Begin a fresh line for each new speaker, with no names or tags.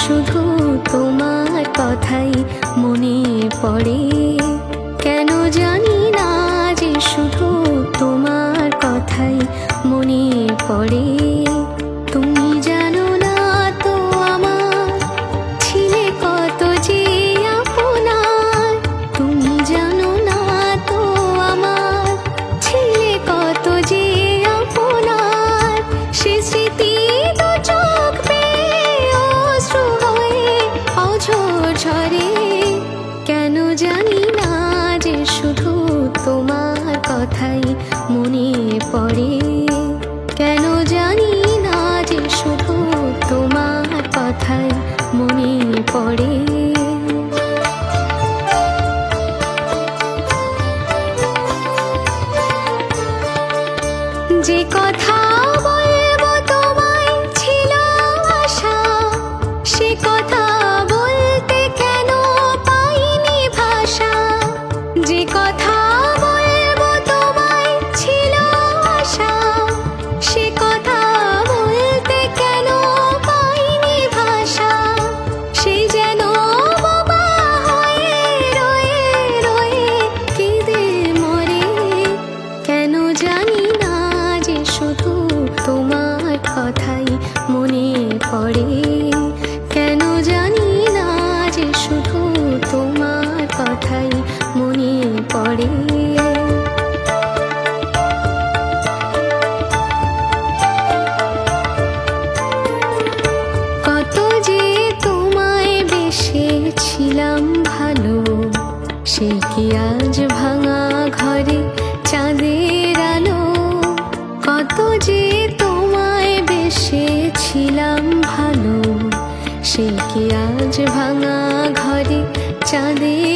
শুধু তোমার কথাই মনে পড়ে। কেন জানি না যে শুধু তোমার কথাই মনে পড়ে। তুমি জানো না তো আমার ছিলে কত যে আপনার। তুমি জানো না তো আমার ছিলে কত যে আপনার। সে স্মৃতি তো চোখ বেয়ে অশ্রু হয়ে অঝোর ঝরে। কেন জানি না যে শুধু তোমার কথাই মনে পড়ে। কেন জানি না যে শুধু তোমার কথাই মনে পড়ে। যে কথা বলবো তোমায় ছিল আশা, সে কথা বলতে কেন পাইনি ভাষা। যে কথা বলবো তোমায় ছিল আশা, সে কথা বলতে কেন পাইনি ভাষা। সে যেন বোবা হয়ে রয়ে রয়ে কেঁদে মরে। কেন জানি না যে শুধু তোমার কথাই মনে পড়ে। কেন জানি না যে শুধু তোমার কথাই মনে পড়ে। কত যে তোমায় বেসেছিলাম ভালো, সে কি আজ ভাঙা ঘরে চাঁদের আলো। কত যে তোমায় বেসেছিলাম ভালো, সে কি আজ ভাঙা ঘরে চাঁদের